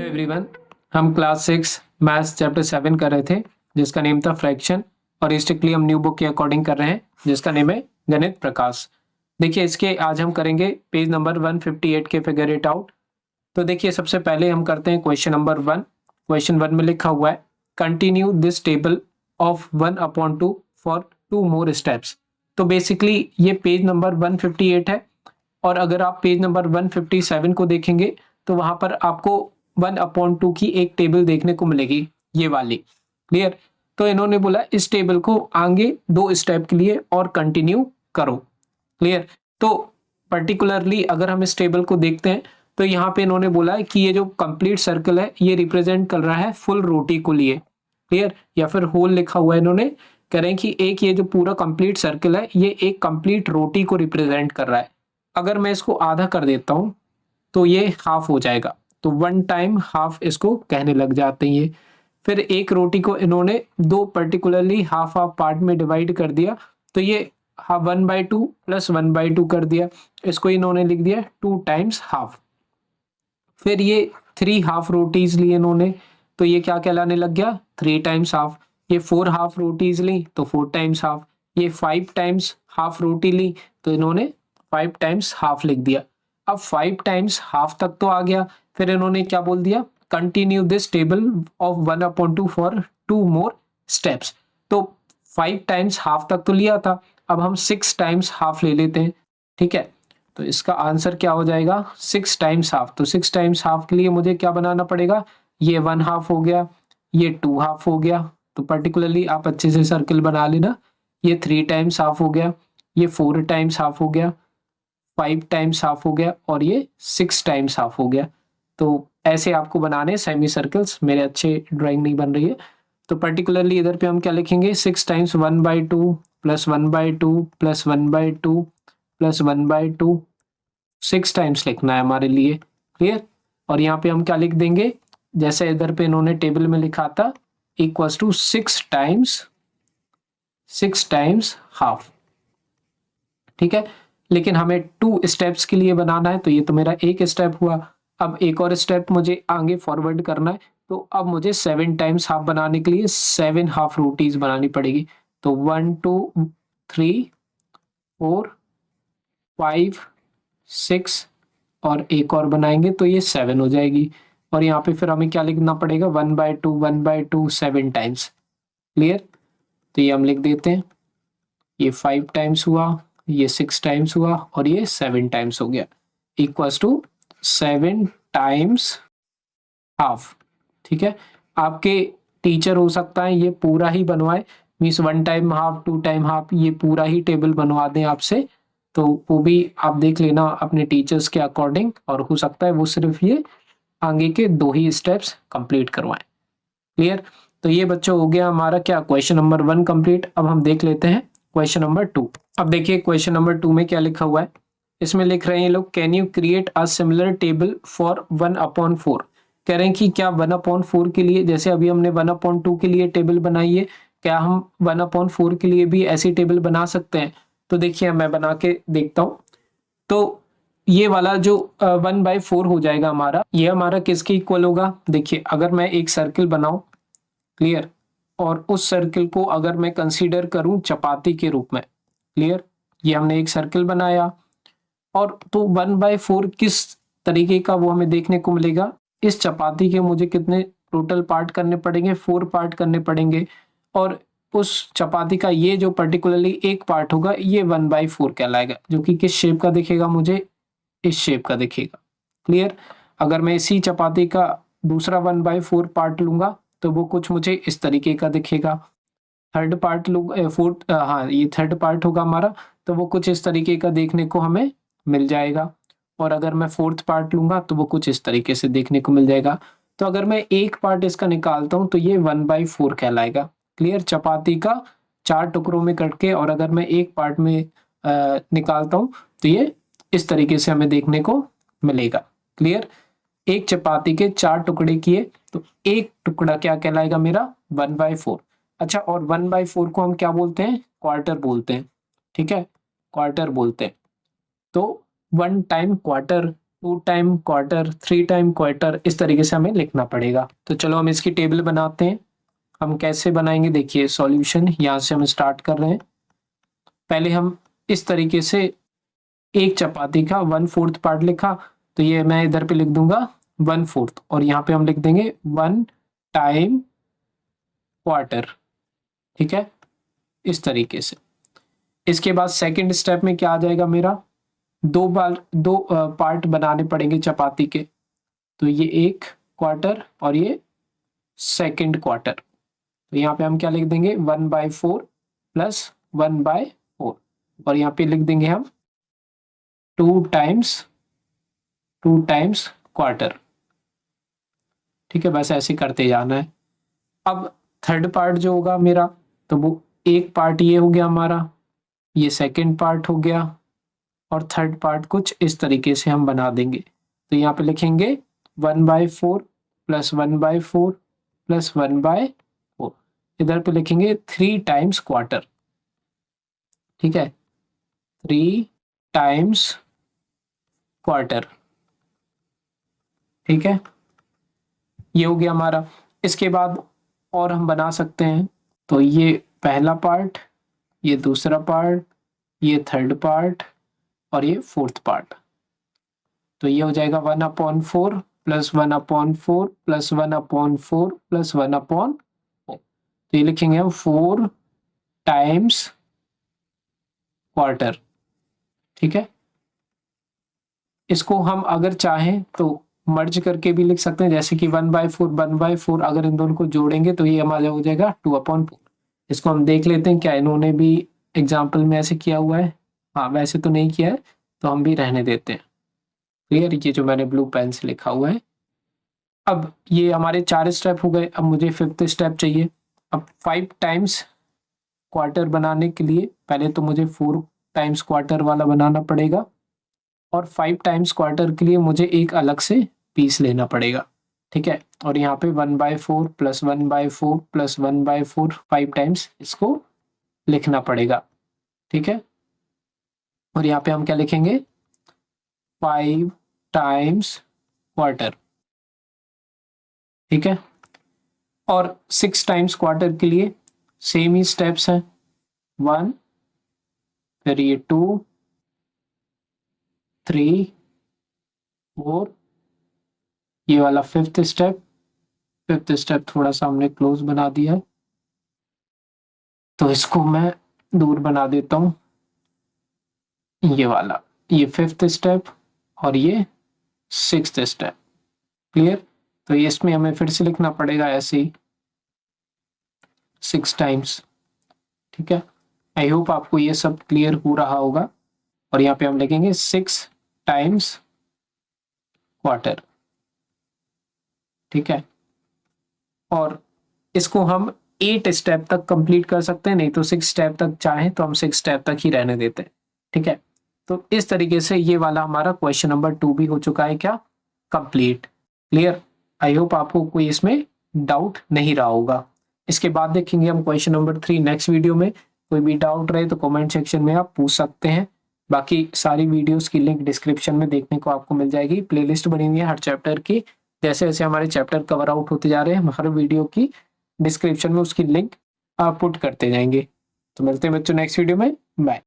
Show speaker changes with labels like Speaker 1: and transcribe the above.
Speaker 1: Everyone, हम class 6 maths chapter 7 कर रहे थे जिसका नेम था फ्रैक्शन और स्ट्रिक्टली हम न्यू बुक के अकॉर्डिंग कर रहे हैं जिसका नेम है गणित प्रकाश। देखिए इसके आज हम करेंगे पेज नंबर 158 के फिगर इट आउट। तो देखिए सबसे पहले हम करते हैं क्वेश्चन नंबर 1। क्वेश्चन 1 में लिखा हुआ है continue this table of 1/2 for 2 more steps. तो बेसिकली ये पेज नंबर 158 है और अगर आप पेज नंबर 157 को देखेंगे तो वहां पर आपको 1/2 की एक टेबल देखने को मिलेगी, ये वाली। क्लियर? तो इन्होंने बोला इस टेबल को आगे 2 स्टेप के लिए और कंटिन्यू करो। क्लियर? तो पर्टिकुलरली अगर हम इस टेबल को देखते हैं तो यहाँ पे इन्होंने बोला है कि ये जो कंप्लीट सर्कल है ये रिप्रेजेंट कर रहा है फुल रोटी को लिए। क्लियर? या फिर होल लिखा हुआ है, इन्होंने कह रहे हैं कि एक ये जो पूरा कंप्लीट सर्कल है ये एक कंप्लीट रोटी को रिप्रेजेंट कर रहा है। अगर मैं इसको आधा कर देता हूं तो ये हाफ हो जाएगा, तो 1 टाइम हाफ इसको कहने लग जाते हैं ये। फिर एक रोटी को इन्होंने 2 पर्टिकुलरली हाफ हाफ पार्ट में डिवाइड कर दिया, तो ये 1/2 प्लस 1/2 कर दिया, इसको इन्होंने लिख दिया 2 टाइम्स हाफ। फिर ये 3 हाफ रोटीज ली इन्होंने, तो ये क्या कहलाने लग गया 3 टाइम्स हाफ। ये 4 हाफ रोटीज ली तो 4 टाइम्स हाफ। ये 5 टाइम्स हाफ रोटी ली तो इन्होंने 5 टाइम्स हाफ लिख दिया। अब 5 टाइम्स हाफ तक तो आ गया, फिर इन्होंने क्या बोल दिया continue this table of 1/2 for 2 more steps. तो 5 टाइम्स हाफ तक तो लिया था, अब हम 6 टाइम्स हाफ ले लेते हैं। ठीक है, तो इसका आंसर क्या हो जाएगा 6 टाइम्स हाफ। तो 6 टाइम्स हाफ के लिए मुझे क्या बनाना पड़ेगा, ये 1 हाफ हो गया, ये 2 हाफ हो गया। तो पर्टिकुलरली आप अच्छे से सर्कल बना लेना। ये 3 टाइम्स हाफ हो गया, ये 4 टाइम्स हाफ हो गया, 5 टाइम्स हाफ हो गया और ये 6 टाइम्स हाफ हो गया। तो ऐसे आपको बनाने सेमी सर्कल्स, मेरे अच्छे ड्राइंग नहीं बन रही है। तो पर्टिकुलरली इधर पे हम क्या लिखेंगे 6 times 1/2 plus 1/2 plus 1/2 plus 1/2, 6 times लिखना है हमारे लिए। क्लियर? और यहाँ पे हम क्या लिख देंगे, जैसे इधर पे इन्होंने टेबल में लिखा था इक्वल्स टू 6 टाइम्स हाफ। ठीक है, लेकिन हमें 2 स्टेप्स के लिए बनाना है, तो ये तो मेरा एक स्टेप हुआ। अब एक और स्टेप मुझे आगे फॉरवर्ड करना है, तो अब मुझे 7 टाइम्स हाफ बनाने के लिए 7 हाफ रोटीज बनानी पड़ेगी। तो 1 2 3 4 5 6 और एक और बनाएंगे तो ये 7 हो जाएगी। और यहाँ पे फिर हमें क्या लिखना पड़ेगा 1/2 7 टाइम्स। क्लियर? तो ये हम लिख देते हैं, ये 5 टाइम्स हुआ, ये 6 टाइम्स हुआ और ये 7 टाइम्स हो गया, इक्वल्स टू 7 टाइम्स हाफ। ठीक है, आपके टीचर हो सकता है ये पूरा ही बनवाए, means 1 time half 2 time half ये पूरा ही टेबल बनवा दें आपसे, तो वो भी आप देख लेना अपने टीचर्स के अकॉर्डिंग, और हो सकता है वो सिर्फ ये आगे के 2 ही स्टेप्स कंप्लीट करवाएं। क्लियर? तो ये बच्चों हो गया हमारा क्या क्वेश्चन नंबर 1 कंप्लीट। अब हम देख लेते हैं क्वेश्चन नंबर 2। अब देखिए क्वेश्चन नंबर 2 में क्या लिखा हुआ है, इसमें लिख रहे हैं ये लोग can you create a similar table for 1/4। कह रहे हैं कि क्या 1/4 के लिए, जैसे अभी हमने 1/2 के लिए टेबल बनाई है, क्या हम 1/4 के लिए भी ऐसी टेबल बना सकते हैं? तो देखिए मैं बना के देखता हूँ। तो ये वाला जो 1/4 हो जाएगा हमारा, ये हमारा किसके इक्वल होगा? देखिए अगर मैं एक सर्किल बनाऊं, क्लियर, और उस सर्किल को अगर मैं कंसीडर करूं चपाती के रूप में, क्लियर, ये हमने एक सर्किल बनाया, और तो 1/4 किस तरीके का वो हमें देखने को मिलेगा, इस चपाती के मुझे कितने टोटल पार्ट करने पड़ेंगे, 4 पार्ट करने पड़ेंगे, और उस चपाती का ये जो पर्टिकुलरली एक पार्ट होगा ये 1/4 कहलाएगा, जो कि किस शेप का दिखेगा, मुझे इस शेप का दिखेगा। क्लियर? अगर मैं इसी चपाती का दूसरा 1/4 पार्ट लूंगा तो वो कुछ मुझे इस तरीके का दिखेगा। थर्ड पार्ट लूंगा, फोर्थ, हाँ ये थर्ड पार्ट होगा हमारा, तो वो कुछ इस तरीके का देखने को हमें मिल जाएगा। और अगर मैं फोर्थ पार्ट लूंगा तो वो कुछ इस तरीके से देखने को मिल जाएगा। तो अगर मैं एक पार्ट इसका निकालता हूं तो ये 1/4 कहलाएगा। क्लियर? चपाती का 4 टुकड़ों में कट के, और अगर मैं एक पार्ट में निकालता हूं तो ये इस तरीके से हमें देखने को मिलेगा। क्लियर? एक चपाती के 4 टुकड़े किए तो एक टुकड़ा क्या कहलाएगा मेरा 1/4। अच्छा, और 1/4 को हम क्या बोलते हैं, क्वार्टर बोलते हैं। ठीक है, क्वार्टर बोलते हैं। तो 1 time quarter 2 time quarter, 3 time quarter, इस तरीके से हमें लिखना पड़ेगा। तो चलो हम इसकी टेबल बनाते हैं। हम कैसे बनाएंगे, देखिए सॉल्यूशन यहाँ से हम स्टार्ट कर रहे हैं। पहले हम इस तरीके से एक चपाती का 1/4 पार्ट लिखा, तो ये मैं इधर पे लिख दूंगा 1/4 और यहाँ पे हम लिख देंगे 1 टाइम क्वार्टर। ठीक है, इस तरीके से। इसके बाद सेकंड स्टेप में क्या आ जाएगा मेरा, दो पार्ट बनाने पड़ेंगे चपाती के, तो ये 1 क्वार्टर और ये सेकंड क्वार्टर। तो यहाँ पे हम क्या लिख देंगे 1/4 प्लस 1/4 और यहाँ पे लिख देंगे हम 2 टाइम्स क्वार्टर। ठीक है, बस ऐसे करते जाना है। अब थर्ड पार्ट जो होगा मेरा, तो वो एक पार्ट ये हो गया हमारा, ये सेकंड पार्ट हो गया और थर्ड पार्ट कुछ इस तरीके से हम बना देंगे। तो यहाँ पे लिखेंगे 1/4 प्लस 1/4 प्लस 1/4, इधर पे लिखेंगे 3 टाइम्स क्वार्टर। ठीक है, 3 टाइम्स क्वार्टर। ठीक है, ये हो गया हमारा। इसके बाद और हम बना सकते हैं, तो ये पहला पार्ट, ये दूसरा पार्ट, ये थर्ड पार्ट और ये फोर्थ पार्ट। तो ये हो जाएगा 1/4 प्लस 1/4 प्लस 1/4 प्लस 1/4। तो ये लिखेंगे हम 4 टाइम्स क्वार्टर। ठीक है, इसको हम अगर चाहें तो मर्ज करके भी लिख सकते हैं, जैसे कि 1/4 अगर इन दोनों को जोड़ेंगे तो ये हमारा हो जाएगा 2/4। इसको हम देख लेते हैं क्या इन्होंने भी एग्जाम्पल में ऐसे किया हुआ है। हाँ, वैसे तो नहीं किया है, तो हम भी रहने देते हैं। क्लियर, ये जो मैंने ब्लू पेन से लिखा हुआ है। अब ये हमारे 4 स्टेप हो गए, अब मुझे 5th स्टेप चाहिए। अब 5 टाइम्स क्वार्टर बनाने के लिए पहले तो मुझे 4 टाइम्स क्वार्टर वाला बनाना पड़ेगा और 5 टाइम्स क्वार्टर के लिए मुझे एक अलग से पीस लेना पड़ेगा। ठीक है, और यहाँ पे 1/4 प्लस 1/4 प्लस 1/4 5 टाइम्स इसको लिखना पड़ेगा। ठीक है, और यहाँ पे हम क्या लिखेंगे 5 टाइम्स क्वार्टर। ठीक है, और 6 टाइम्स क्वार्टर के लिए सेम ही स्टेप्स हैं, 1, फिर ये 2, 3, 4, ये वाला 5th स्टेप। 5th स्टेप थोड़ा सा हमने क्लोज बना दिया है, तो इसको मैं दूर बना देता हूं। ये वाला, ये 5th स्टेप और ये 6th स्टेप। क्लियर, तो इसमें हमें फिर से लिखना पड़ेगा ऐसे ही 6 टाइम्स। ठीक है, आई होप आपको ये सब क्लियर हो रहा होगा। और यहाँ पे हम लिखेंगे 6 टाइम्स क्वार्टर। ठीक है, और इसको हम 8 स्टेप तक कंप्लीट कर सकते हैं, नहीं तो 6 स्टेप तक चाहें तो हम 6 स्टेप तक ही रहने देते हैं। ठीक है, तो इस तरीके से ये वाला हमारा क्वेश्चन नंबर 2 भी हो चुका है क्या, कंप्लीट। क्लियर, आई होप आपको कोई इसमें डाउट नहीं रहा होगा। इसके बाद देखेंगे हम क्वेश्चन नंबर 3 नेक्स्ट वीडियो में। कोई भी डाउट रहे तो कमेंट सेक्शन में आप पूछ सकते हैं। बाकी सारी वीडियोस की लिंक डिस्क्रिप्शन में देखने को आपको मिल जाएगी। प्लेलिस्ट बनी हुई है हर चैप्टर की, जैसे जैसे हमारे चैप्टर कवर आउट होते जा रहे हैं हम हर वीडियो की डिस्क्रिप्शन में उसकी लिंक पुट करते जाएंगे। तो मिलते हैं बच्चों नेक्स्ट वीडियो में, बाय।